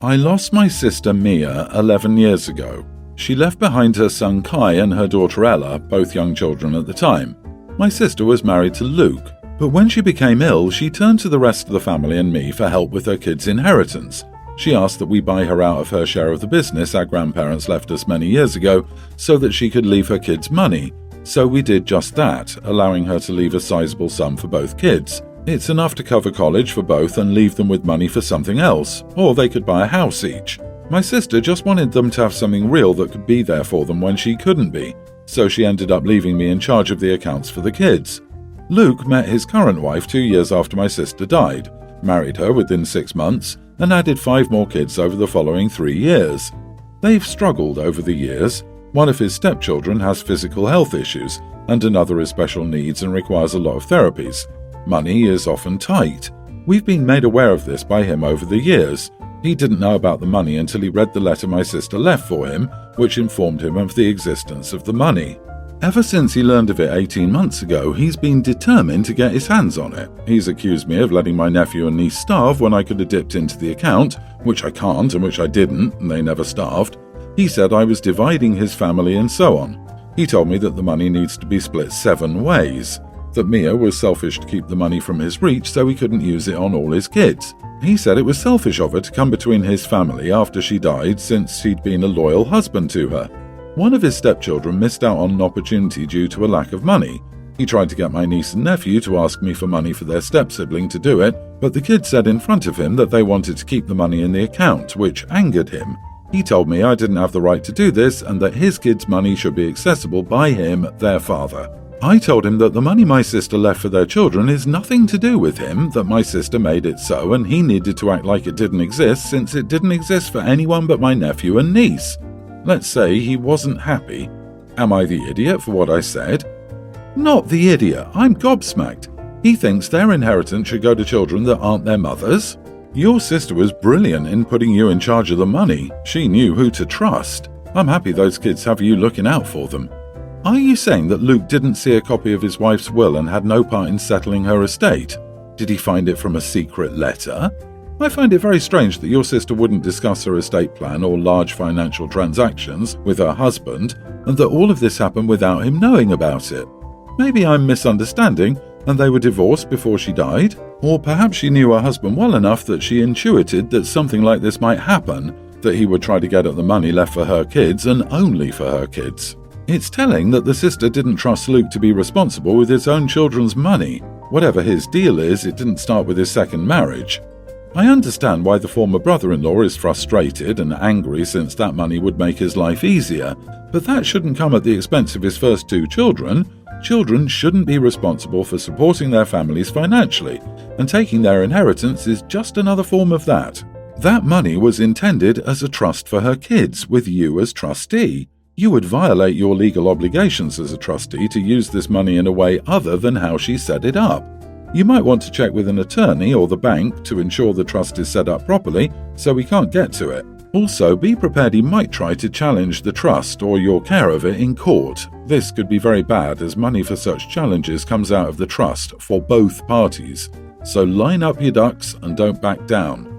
I lost my sister Mia 11 years ago. She left behind her son Kai and her daughter Ella, both young children at the time. My sister was married to Luke, but when she became ill, she turned to the rest of the family and me for help with her kids' inheritance. She asked that we buy her out of her share of the business our grandparents left us many years ago so that she could leave her kids money. So we did just that, allowing her to leave a sizable sum for both kids. It's enough to cover college for both and leave them with money for something else, or they could buy a house each. My sister just wanted them to have something real that could be there for them when she couldn't be, so she ended up leaving me in charge of the accounts for the kids. Luke met his current wife 2 years after my sister died, married her within 6 months, and added 5 more kids over the following 3 years. They've struggled over the years. One of his stepchildren has physical health issues, and another has special needs and requires a lot of therapies. Money is often tight. We've been made aware of this by him over the years. He didn't know about the money until he read the letter my sister left for him, which informed him of the existence of the money. Ever since he learned of it 18 months ago, he's been determined to get his hands on it. He's accused me of letting my nephew and niece starve when I could have dipped into the account, which I can't and which I didn't, and they never starved. He said I was dividing his family and so on. He told me that the money needs to be split 7 ways. That Mia was selfish to keep the money from his reach so he couldn't use it on all his kids. He said it was selfish of her to come between his family after she died since he'd been a loyal husband to her. One of his stepchildren missed out on an opportunity due to a lack of money. He tried to get my niece and nephew to ask me for money for their step-sibling to do it, but the kids said in front of him that they wanted to keep the money in the account, which angered him. He told me I didn't have the right to do this and that his kids' money should be accessible by him, their father. I told him that the money my sister left for their children is nothing to do with him, that my sister made it so and he needed to act like it didn't exist since it didn't exist for anyone but my nephew and niece. Let's say he wasn't happy. Am I the idiot for what I said? Not the idiot, I'm gobsmacked. He thinks their inheritance should go to children that aren't their mothers. Your sister was brilliant in putting you in charge of the money. She knew who to trust. I'm happy those kids have you looking out for them. Are you saying that Luke didn't see a copy of his wife's will and had no part in settling her estate? Did he find it from a secret letter? I find it very strange that your sister wouldn't discuss her estate plan or large financial transactions with her husband, and that all of this happened without him knowing about it. Maybe I'm misunderstanding, and they were divorced before she died? Or perhaps she knew her husband well enough that she intuited that something like this might happen, that he would try to get at the money left for her kids and only for her kids. It's telling that the sister didn't trust Luke to be responsible with his own children's money. Whatever his deal is, it didn't start with his second marriage. I understand why the former brother-in-law is frustrated and angry since that money would make his life easier, but that shouldn't come at the expense of his first 2 children. Children shouldn't be responsible for supporting their families financially, and taking their inheritance is just another form of that. That money was intended as a trust for her kids, with you as trustee. You would violate your legal obligations as a trustee to use this money in a way other than how she set it up. You might want to check with an attorney or the bank to ensure the trust is set up properly so we can't get to it. Also, be prepared he might try to challenge the trust or your care of it in court. This could be very bad as money for such challenges comes out of the trust for both parties. So line up your ducks and don't back down.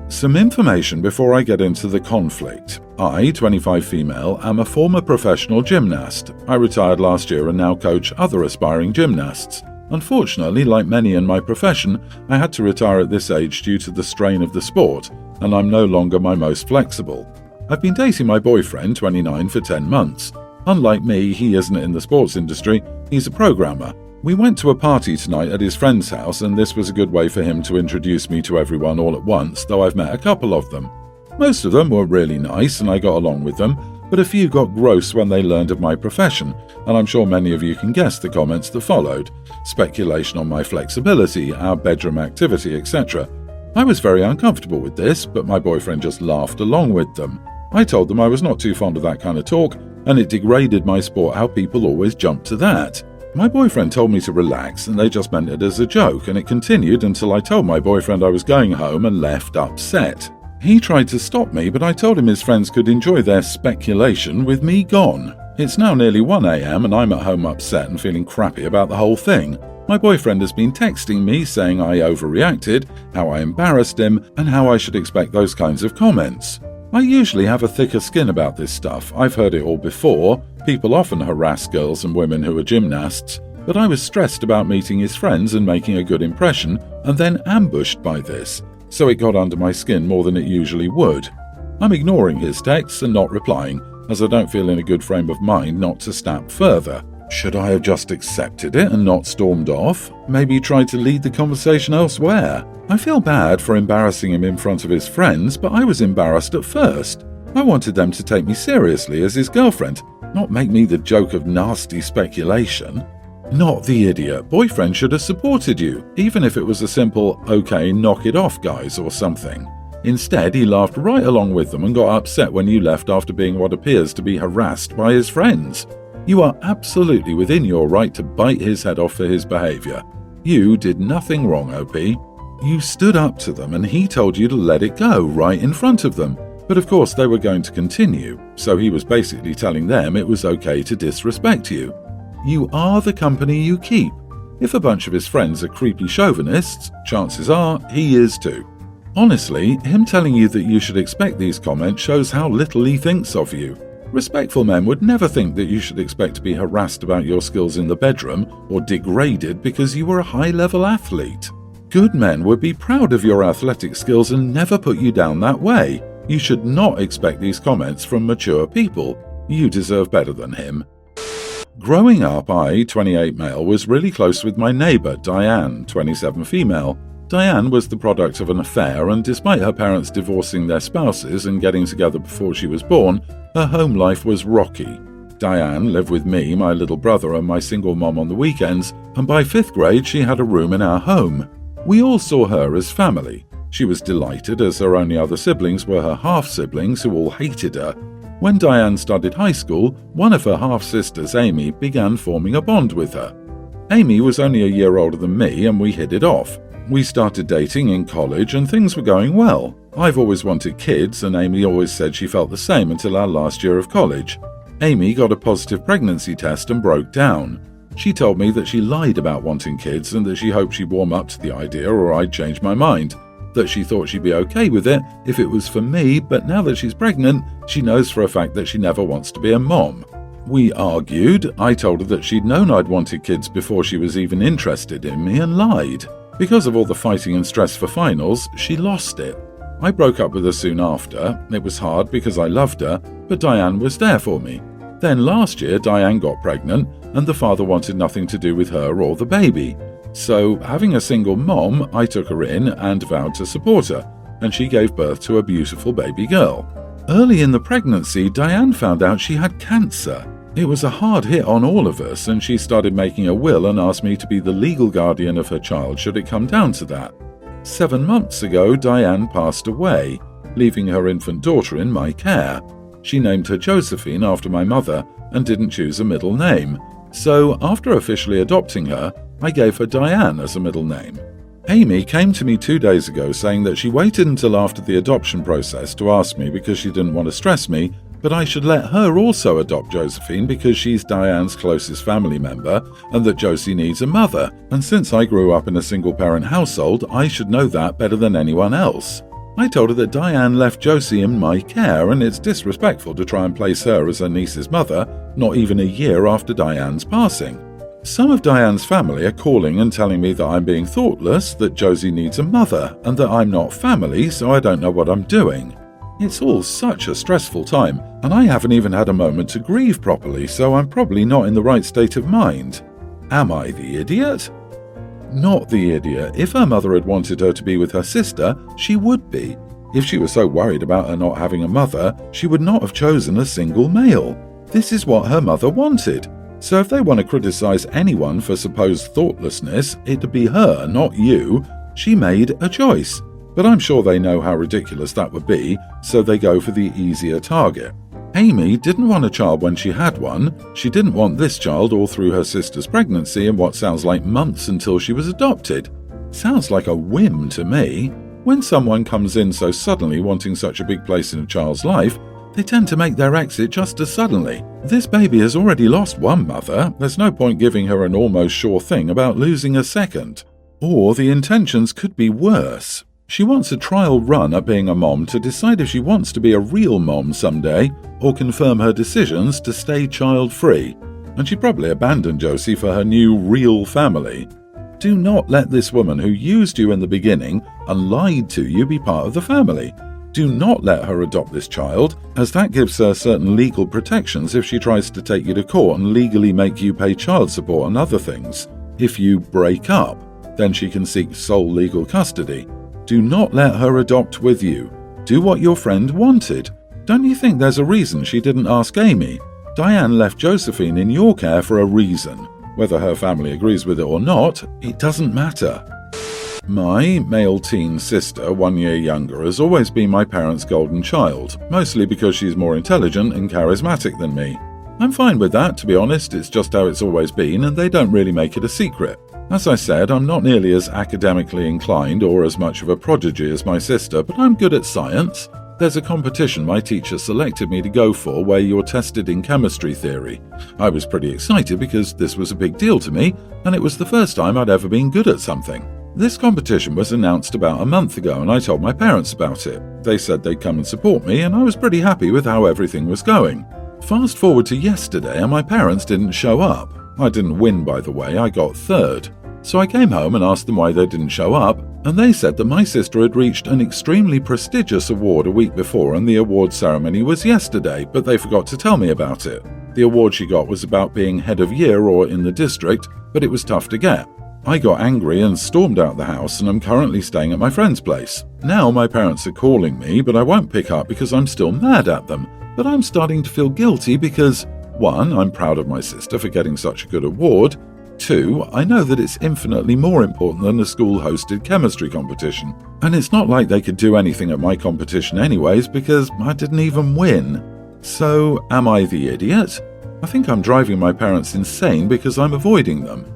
Some information before I get into the conflict. I, 25 female, am a former professional gymnast. I retired last year and now coach other aspiring gymnasts. Unfortunately, like many in my profession, I had to retire at this age due to the strain of the sport, and I'm no longer my most flexible. I've been dating my boyfriend, 29, for 10 months. Unlike me, he isn't in the sports industry, he's a programmer. We went to a party tonight at his friend's house, and this was a good way for him to introduce me to everyone all at once, though I've met a couple of them. Most of them were really nice and I got along with them, but a few got gross when they learned of my profession, and I'm sure many of you can guess the comments that followed. Speculation on my flexibility, our bedroom activity, etc. I was very uncomfortable with this, but my boyfriend just laughed along with them. I told them I was not too fond of that kind of talk, and it degraded my sport how people always jump to that. My boyfriend told me to relax, and they just meant it as a joke, and it continued until I told my boyfriend I was going home and left upset. He tried to stop me, but I told him his friends could enjoy their speculation with me gone. It's now nearly 1 a.m. and I'm at home upset and feeling crappy about the whole thing. My boyfriend has been texting me saying I overreacted, how I embarrassed him, and how I should expect those kinds of comments. I usually have a thicker skin about this stuff. I've heard it all before. People often harass girls and women who are gymnasts, but I was stressed about meeting his friends and making a good impression, and then ambushed by this, so it got under my skin more than it usually would. I'm ignoring his texts and not replying, as I don't feel in a good frame of mind not to snap further. Should I have just accepted it and not stormed off? Maybe tried to lead the conversation elsewhere? I feel bad for embarrassing him in front of his friends, but I was embarrassed at first. I wanted them to take me seriously as his girlfriend, not make me the joke of nasty speculation. Not the idiot. Boyfriend should have supported you, even if it was a simple, okay, knock it off, guys, or something. Instead, he laughed right along with them and got upset when you left after being what appears to be harassed by his friends. You are absolutely within your right to bite his head off for his behavior. You did nothing wrong, OP. You stood up to them and he told you to let it go right in front of them. But of course they were going to continue, so he was basically telling them it was okay to disrespect you. You are the company you keep. If a bunch of his friends are creepy chauvinists, chances are he is too. Honestly, him telling you that you should expect these comments shows how little he thinks of you. Respectful men would never think that you should expect to be harassed about your skills in the bedroom or degraded because you were a high-level athlete. Good men would be proud of your athletic skills and never put you down that way. You should not expect these comments from mature people. You deserve better than him. Growing up, I, 28 male, was really close with my neighbour, Diane, 27 female. Diane was the product of an affair, and despite her parents divorcing their spouses and getting together before she was born, her home life was rocky. Diane lived with me, my little brother, and my single mom on the weekends, and by 5th grade she had a room in our home. We all saw her as family. She was delighted as her only other siblings were her half-siblings who all hated her. When Diane started high school, one of her half-sisters, Amy, began forming a bond with her. Amy was only a year older than me and we hit it off. We started dating in college and things were going well. I've always wanted kids and Amy always said she felt the same until our last year of college. Amy got a positive pregnancy test and broke down. She told me that she lied about wanting kids and that she hoped she'd warm up to the idea or I'd change my mind. That she thought she'd be okay with it if it was for me, but now that she's pregnant, she knows for a fact that she never wants to be a mom. We argued. I told her that she'd known I'd wanted kids before she was even interested in me and lied. Because of all the fighting and stress for finals, she lost it. I broke up with her soon after. It was hard because I loved her, but Diane was there for me. Then last year, Diane got pregnant, and the father wanted nothing to do with her or the baby. So, having a single mom, I took her in and vowed to support her, and she gave birth to a beautiful baby girl. Early in the pregnancy, Diane found out she had cancer. It was a hard hit on all of us, and she started making a will and asked me to be the legal guardian of her child should it come down to that. 7 months ago, Diane passed away, leaving her infant daughter in my care. She named her Josephine after my mother and didn't choose a middle name. So, after officially adopting her, I gave her Diane as a middle name. Amy came to me 2 days ago saying that she waited until after the adoption process to ask me because she didn't want to stress me, but I should let her also adopt Josephine because she's Diane's closest family member and that Josie needs a mother, and since I grew up in a single-parent household, I should know that better than anyone else. I told her that Diane left Josie in my care and it's disrespectful to try and place her as her niece's mother, not even a year after Diane's passing. Some of Diane's family are calling and telling me that I'm being thoughtless, that Josie needs a mother, and that I'm not family, so I don't know what I'm doing. It's all such a stressful time, and I haven't even had a moment to grieve properly, so I'm probably not in the right state of mind. Am I the idiot? Not the idiot. If her mother had wanted her to be with her sister, she would be. If she was so worried about her not having a mother, she would not have chosen a single male. This is what her mother wanted. So if they want to criticize anyone for supposed thoughtlessness, it'd be her, not you. She made a choice. But I'm sure they know how ridiculous that would be, so they go for the easier target. Amy didn't want a child when she had one. She didn't want this child all through her sister's pregnancy and what sounds like months until she was adopted. Sounds like a whim to me. When someone comes in so suddenly wanting such a big place in a child's life, They tend to make their exit just as suddenly. This baby has already lost one mother. There's no point giving her an almost sure thing about losing a second. Or the intentions could be worse. She wants a trial run at being a mom to decide if she wants to be a real mom someday or confirm her decisions to stay child-free. And she'd probably abandon Josie for her new real family. Do not let this woman who used you in the beginning and lied to you be part of the family. Do not let her adopt this child, as that gives her certain legal protections if she tries to take you to court and legally make you pay child support and other things. If you break up, then she can seek sole legal custody. Do not let her adopt with you. Do what your friend wanted. Don't you think there's a reason she didn't ask Amy? Diane left Josephine in your care for a reason. Whether her family agrees with it or not, it doesn't matter. My male teen sister, 1 year younger, has always been my parents' golden child, mostly because she's more intelligent and charismatic than me. I'm fine with that, to be honest. It's just how it's always been, and they don't really make it a secret. As I said, I'm not nearly as academically inclined or as much of a prodigy as my sister, but I'm good at science. There's a competition my teacher selected me to go for where you're tested in chemistry theory. I was pretty excited because this was a big deal to me, and it was the first time I'd ever been good at something. This competition was announced about a month ago, and I told my parents about it. They said they'd come and support me, and I was pretty happy with how everything was going. Fast forward to yesterday, and my parents didn't show up. I didn't win, by the way, I got third. So I came home and asked them why they didn't show up, and they said that my sister had reached an extremely prestigious award a week before and the award ceremony was yesterday, but they forgot to tell me about it. The award she got was about being head of year or in the district, but it was tough to get. I got angry and stormed out the house, and I'm currently staying at my friend's place. Now my parents are calling me, but I won't pick up because I'm still mad at them. But I'm starting to feel guilty because, 1, I'm proud of my sister for getting such a good award. 2, I know that it's infinitely more important than a school-hosted chemistry competition. And it's not like they could do anything at my competition anyways because I didn't even win. So, am I the idiot? I think I'm driving my parents insane because I'm avoiding them.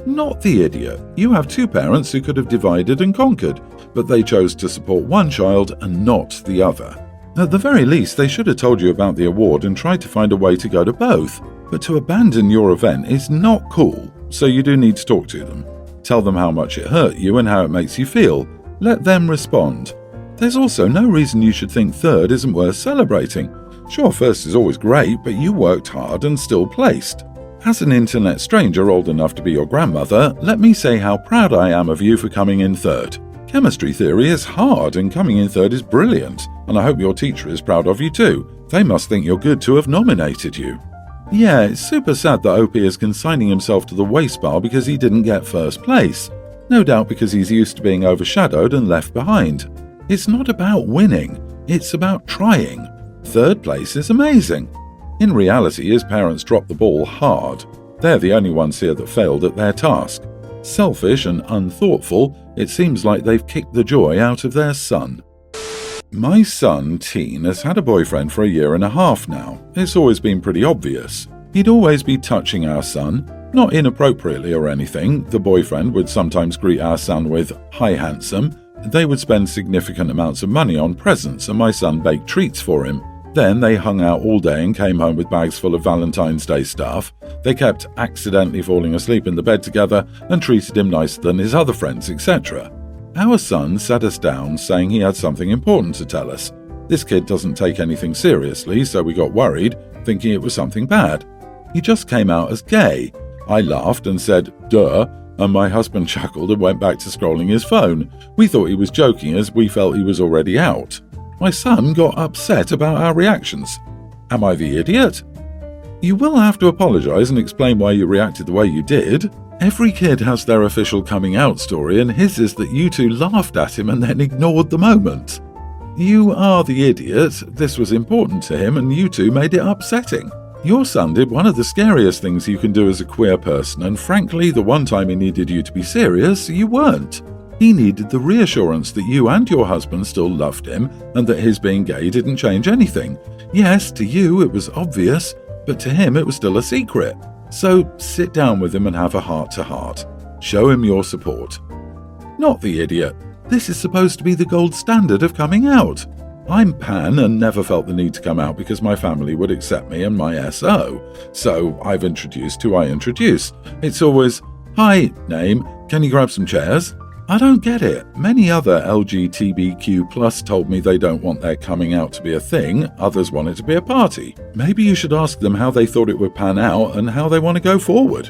Not the idiot. You have 2 parents who could have divided and conquered, but they chose to support one child and not the other. At the very least, they should have told you about the award and tried to find a way to go to both. But to abandon your event is not cool, so you do need to talk to them. Tell them how much it hurt you and how it makes you feel. Let them respond. There's also no reason you should think third isn't worth celebrating. Sure, first is always great, but you worked hard and still placed. As an internet stranger old enough to be your grandmother, let me say how proud I am of you for coming in third. Chemistry theory is hard and coming in third is brilliant, and I hope your teacher is proud of you too. They must think you're good to have nominated you. Yeah, it's super sad that OP is consigning himself to the waste pile because he didn't get first place. No doubt because he's used to being overshadowed and left behind. It's not about winning, it's about trying. Third place is amazing. In reality, his parents dropped the ball hard. They're the only ones here that failed at their task. Selfish and unthoughtful, it seems like they've kicked the joy out of their son. My son, Teen, has had a boyfriend for 1.5 years now. It's always been pretty obvious. He'd always be touching our son, not inappropriately or anything. The boyfriend would sometimes greet our son with, "Hi, handsome." They would spend significant amounts of money on presents, and my son baked treats for him. Then they hung out all day and came home with bags full of Valentine's Day stuff. They kept accidentally falling asleep in the bed together and treated him nicer than his other friends, etc. Our son sat us down saying he had something important to tell us. This kid doesn't take anything seriously, so we got worried, thinking it was something bad. He just came out as gay. I laughed and said, "Duh," and my husband chuckled and went back to scrolling his phone. We thought he was joking as we felt he was already out. My son got upset about our reactions. Am I the idiot? You will have to apologize and explain why you reacted the way you did. Every kid has their official coming out story, and his is that you two laughed at him and then ignored the moment. You are the idiot. This was important to him and you two made it upsetting. Your son did one of the scariest things you can do as a queer person, and frankly, the one time he needed you to be serious, you weren't. He needed the reassurance that you and your husband still loved him and that his being gay didn't change anything. Yes, to you it was obvious, but to him it was still a secret. So sit down with him and have a heart-to-heart. Show him your support. Not the idiot. This is supposed to be the gold standard of coming out. I'm pan and never felt the need to come out because my family would accept me and my SO. So I've introduced who I introduce. It's always, "Hi, name, can you grab some chairs?" I don't get it. Many other LGBTQ+ told me they don't want their coming out to be a thing, others want it to be a party. Maybe you should ask them how they thought it would pan out and how they want to go forward.